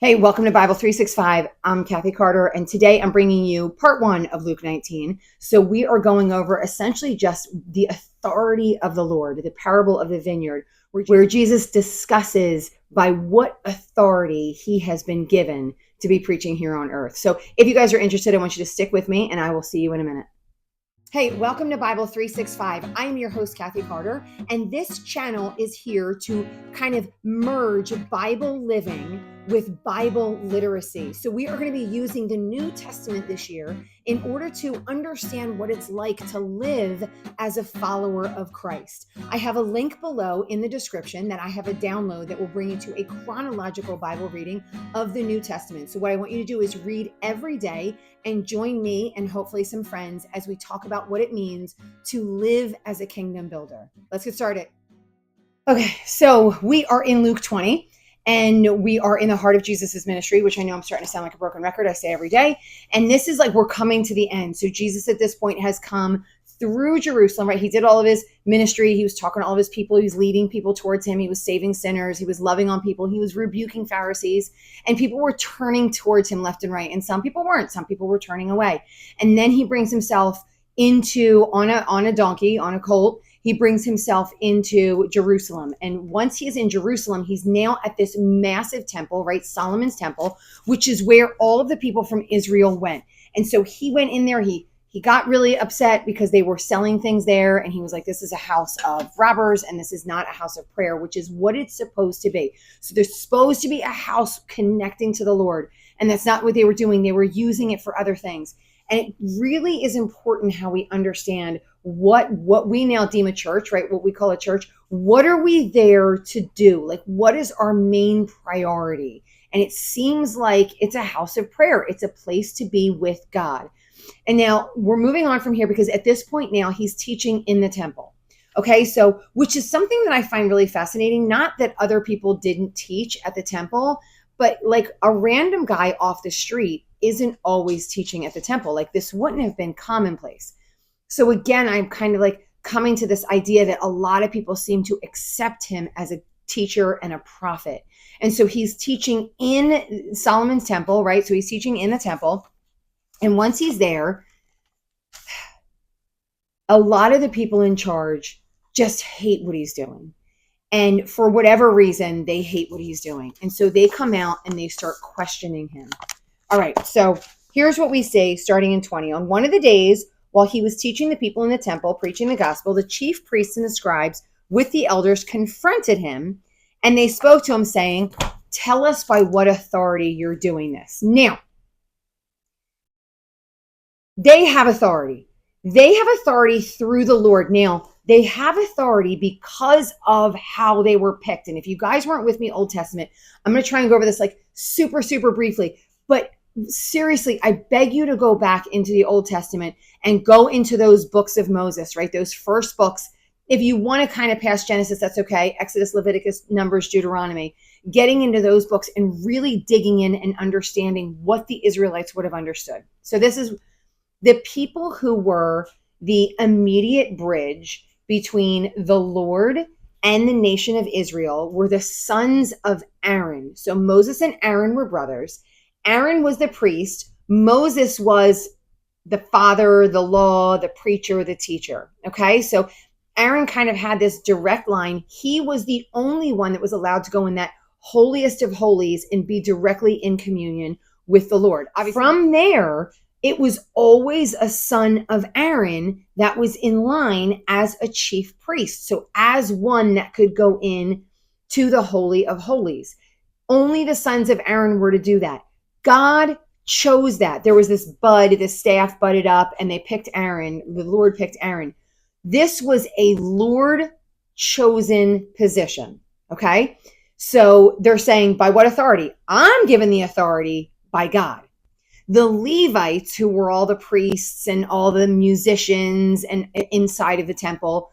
Hey, welcome to Bible 365. I'm Kathy Carter, and today I'm bringing you part 1 of Luke 19. So we are going over essentially just the authority of the Lord, the parable of the vineyard, where Jesus discusses by what authority he has been given to be preaching here on earth. So if you guys are interested, I want you to stick with me, and I will see you in a minute. Hey, welcome to Bible 365. I am your host, Kathy Carter, and this channel is here to kind of merge Bible living with Bible literacy. So we are going to be using the New Testament this year in order to understand what it's like to live as a follower of Christ. I have a link below in the description that I have a download that will bring you to a chronological Bible reading of the New Testament. So what I want you to do is read every day and join me and hopefully some friends as we talk about what it means to live as a kingdom builder. Let's get started. Okay, so we are in Luke 20, and we are in the heart of Jesus's ministry, which I know I'm starting to sound like a broken record. I say every day. And this is like we're coming to the end. So Jesus at this point has come through Jerusalem, right? He did all of his ministry. He was talking to all of his people. He was leading people towards him. He was saving sinners. He was loving on people. He was rebuking Pharisees, and people were turning towards him left and right. And some people weren't. Some people were turning away. And then he brings himself into on a donkey, on a colt. He brings himself into Jerusalem. And once he is in Jerusalem, he's now at this massive temple, right? Solomon's temple, which is where all of the people from Israel went. And so he went in there. He got really upset because they were selling things there. And he was like, this is a house of robbers and this is not a house of prayer, which is what it's supposed to be. So there's supposed to be a house connecting to the Lord. And that's not what they were doing. They were using it for other things. And it really is important how we understand what we now deem a church, right? What we call a church. What are we there to do? Like, what is our main priority? And it seems like it's a house of prayer. It's a place to be with God. And now we're moving on from here because at this point now he's teaching in the temple. Okay, so which is something that I find really fascinating. Not that other people didn't teach at the temple, but like a random guy off the street isn't always teaching at the temple. Like this wouldn't have been commonplace. So again, I'm kind of like coming to this idea that a lot of people seem to accept him as a teacher and a prophet. And so he's teaching in Solomon's temple, right? So he's teaching in the temple. And once he's there, a lot of the people in charge just hate what he's doing. And for whatever reason, they hate what he's doing. And so they come out and they start questioning him. All right, so here's what we say starting in 20. On one of the days, while he was teaching the people in the temple, preaching the gospel, the chief priests and the scribes with the elders confronted him, and they spoke to him saying, tell us by what authority you're doing this. Now, they have authority. They have authority through the Lord. Now, they have authority because of how they were picked. And if you guys weren't with me Old Testament, I'm going to try and go over this like super, super briefly. But seriously, I beg you to go back into the Old Testament and go into those books of Moses, right? Those first books. If you want to kind of pass Genesis, that's okay. Exodus, Leviticus, Numbers, Deuteronomy, getting into those books and really digging in and understanding what the Israelites would have understood. So this is the people who were the immediate bridge between the Lord and the nation of Israel were the sons of Aaron. So Moses and Aaron were brothers. Aaron was the priest. Moses was the father, the law, the preacher, the teacher. Okay, so Aaron kind of had this direct line. He was the only one that was allowed to go in that holiest of holies and be directly in communion with the Lord. From there, it was always a son of Aaron that was in line as a chief priest. So as one that could go in to the Holy of Holies. Only the sons of Aaron were to do that. God chose that. There was this staff budded up, and they picked Aaron. The Lord picked Aaron. This was a Lord chosen position. Okay. So they're saying, by what authority? I'm given the authority by God. The Levites, who were all the priests and all the musicians and inside of the temple,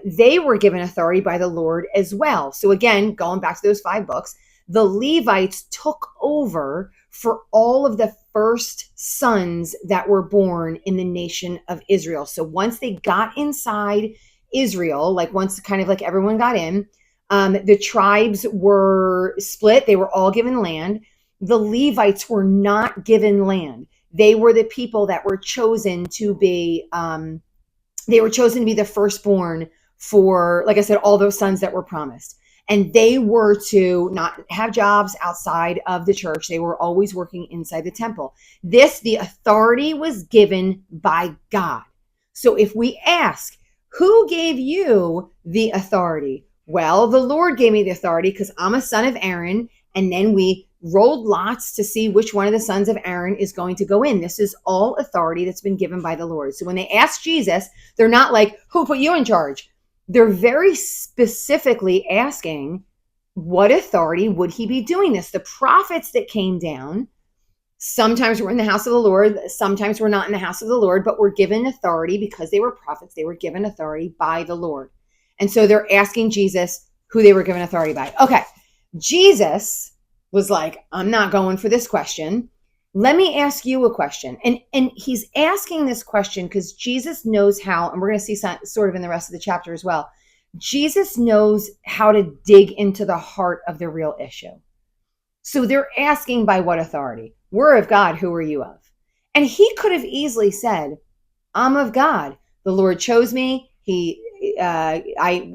they were given authority by the Lord as well. So again, going back to those 5 books, the Levites took over for all of the first sons that were born in the nation of Israel. So once they got inside Israel, like once kind of like everyone got in, the tribes were split. They were all given land. the Levites were not given land. They were the people that were chosen to be, the firstborn for, like I said, all those sons that were promised. And they were to not have jobs outside of the church. They were always working inside the temple. The authority was given by God. So if we ask, who gave you the authority? Well, the Lord gave me the authority because I'm a son of Aaron. And then we rolled lots to see which one of the sons of Aaron is going to go in. This is all authority that's been given by the Lord. So when they ask Jesus, they're not like, who put you in charge? They're very specifically asking, what authority would he be doing this? The prophets that came down, sometimes were in the house of the Lord, sometimes were not in the house of the Lord, but were given authority because they were prophets. They were given authority by the Lord. And so they're asking Jesus who they were given authority by. Okay, Jesus was like, I'm not going for this question. Let me ask you a question. And he's asking this question because Jesus knows how, and we're going to see sort of in the rest of the chapter as well. Jesus knows how to dig into the heart of the real issue. So they're asking, by what authority? We're of God. Who are you of? And he could have easily said, I'm of God. The Lord chose me. I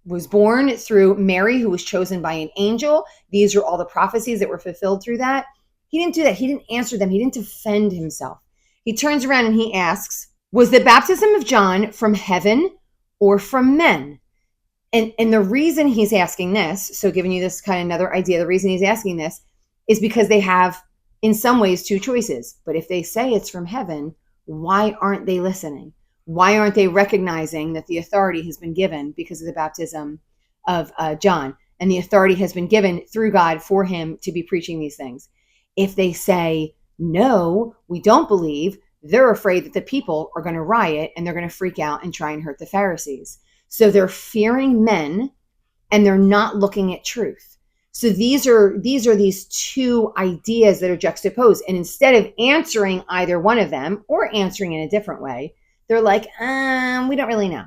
was born through Mary, who was chosen by an angel. These are all the prophecies that were fulfilled through that. He didn't do that. He didn't answer them. He didn't defend himself. He turns around and he asks, was the baptism of John from heaven or from men? And the reason he's asking this, so giving you this kind of another idea, the reason he's asking this is because they have, in some ways, two choices. But if they say it's from heaven, why aren't they listening? Why aren't they recognizing that the authority has been given because of the baptism of John? And the authority has been given through God for him to be preaching these things. If they say, no, we don't believe, they're afraid that the people are going to riot and they're going to freak out and try and hurt the Pharisees. So they're fearing men and they're not looking at truth. So these are these two ideas that are juxtaposed. And instead of answering either one of them or answering in a different way, they're like, we don't really know.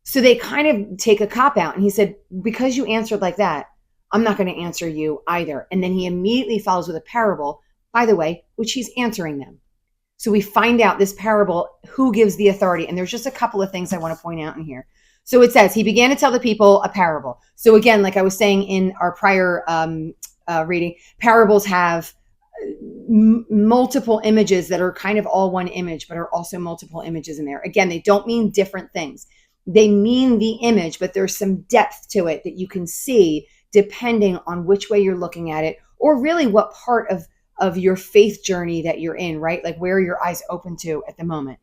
So they kind of take a cop out. And he said, because you answered like that, I'm not going to answer you either. And then he immediately follows with a parable, by the way, which he's answering them. So we find out this parable, who gives the authority. And there's just a couple of things I want to point out in here. So it says, he began to tell the people a parable. So again, like I was saying in our prior reading, parables have multiple images that are kind of all one image, but are also multiple images in there. Again, they don't mean different things. They mean the image, but there's some depth to it that you can see depending on which way you're looking at it, or really what part of your faith journey that you're in, right? Like where are your eyes open to at the moment.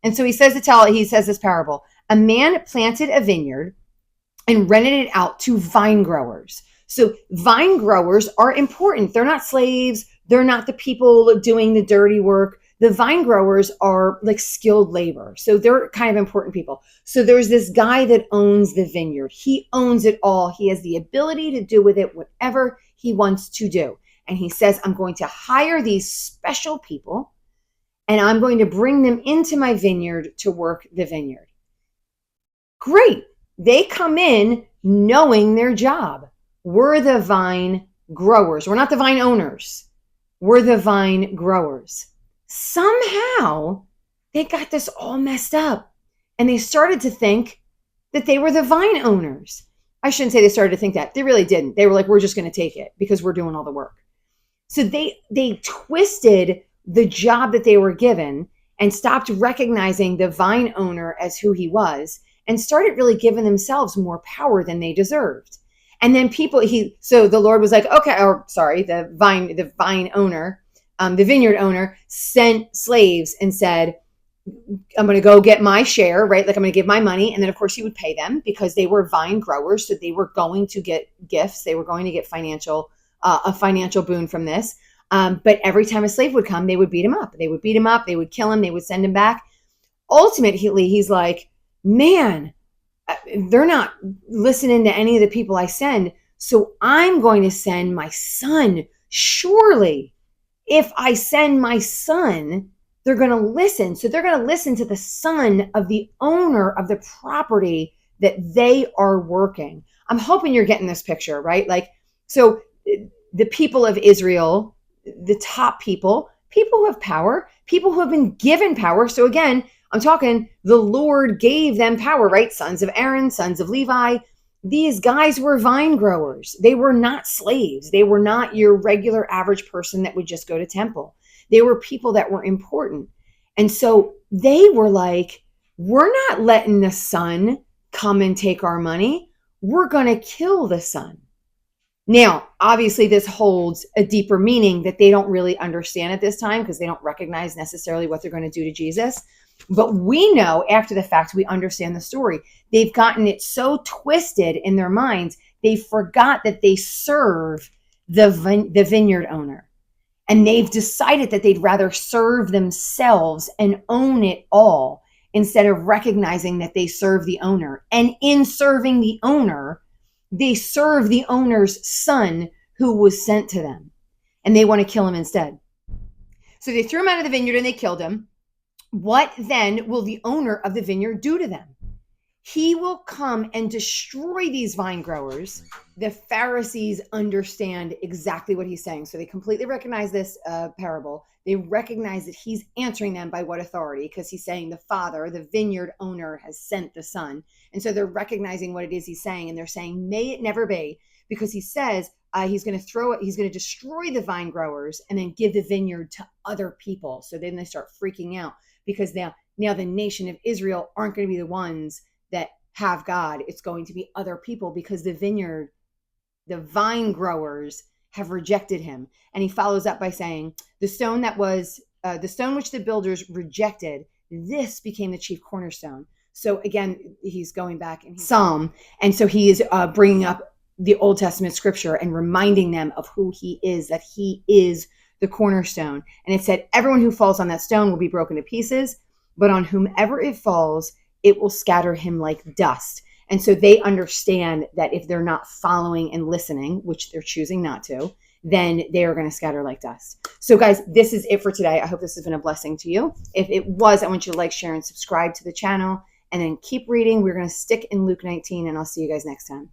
And so he says this parable. A man planted a vineyard and rented it out to vine growers. So vine growers are important. They're not slaves. They're not the people doing the dirty work. The vine growers are like skilled labor. So they're kind of important people. So there's this guy that owns the vineyard. He owns it all. He has the ability to do with it whatever he wants to do. And he says, I'm going to hire these special people and I'm going to bring them into my vineyard to work the vineyard. Great. They come in knowing their job. We're the vine growers. We're not the vine owners. We're the vine growers. Somehow they got this all messed up and they started to think that they were the vine owners. I shouldn't say they started to think that. They really didn't. They were like, we're just going to take it because we're doing all the work. So they twisted the job that they were given and stopped recognizing the vine owner as who he was and started really giving themselves more power than they deserved. And then so the Lord was like, okay, or sorry, the vine owner, the vineyard owner sent slaves and said, I'm going to go get my share, right? Like I'm going to give my money. And then of course he would pay them because they were vine growers. So they were going to get gifts. They were going to get a financial boon from this. But every time a slave would come, they would beat him up. They would beat him up. They would kill him. They would send him back. Ultimately, he's like, man, they're not listening to any of the people I send. So I'm going to send my son. Surely, if I send my son, they're going to listen. So they're going to listen to the son of the owner of the property that they are working. I'm hoping you're getting this picture, right? Like, so the people of Israel, the top people who have power, people who have been given power. So again, I'm talking the Lord gave them power, right? Sons of Aaron, sons of Levi. These guys were vine growers. They were not slaves. They were not your regular average person that would just go to temple. They were people that were important. And so they were like, we're not letting the son come and take our money. We're going to kill the son. Now, obviously, this holds a deeper meaning that they don't really understand at this time because they don't recognize necessarily what they're going to do to Jesus. But we know after the fact, we understand the story. They've gotten it so twisted in their minds, they forgot that they serve the vineyard owner. And they've decided that they'd rather serve themselves and own it all instead of recognizing that they serve the owner. And in serving the owner, they serve the owner's son who was sent to them. And they want to kill him instead. So they threw him out of the vineyard and they killed him. What then will the owner of the vineyard do to them? He will come and destroy these vine growers. The Pharisees understand exactly what he's saying. So they completely recognize this parable. They recognize that he's answering them by what authority? Because he's saying the father, the vineyard owner, has sent the son. And so they're recognizing what it is he's saying. And they're saying, may it never be, because he says he's going to destroy the vine growers and then give the vineyard to other people. So then they start freaking out because now the nation of Israel aren't going to be the ones that have God. It's going to be other people because the vineyard, the vine growers have rejected him. And he follows up by saying, the stone which the builders rejected, this became the chief cornerstone. So again, he's going back in Psalm. And so he is bringing up the Old Testament scripture and reminding them of who he is, that he is the cornerstone. And it said, everyone who falls on that stone will be broken to pieces, but on whomever it falls, it will scatter him like dust. And so they understand that if they're not following and listening, which they're choosing not to, then they are going to scatter like dust. So guys, this is it for today. I hope this has been a blessing to you. If it was, I want you to like, share, and subscribe to the channel, and then keep reading. We're going to stick in Luke 19, and I'll see you guys next time.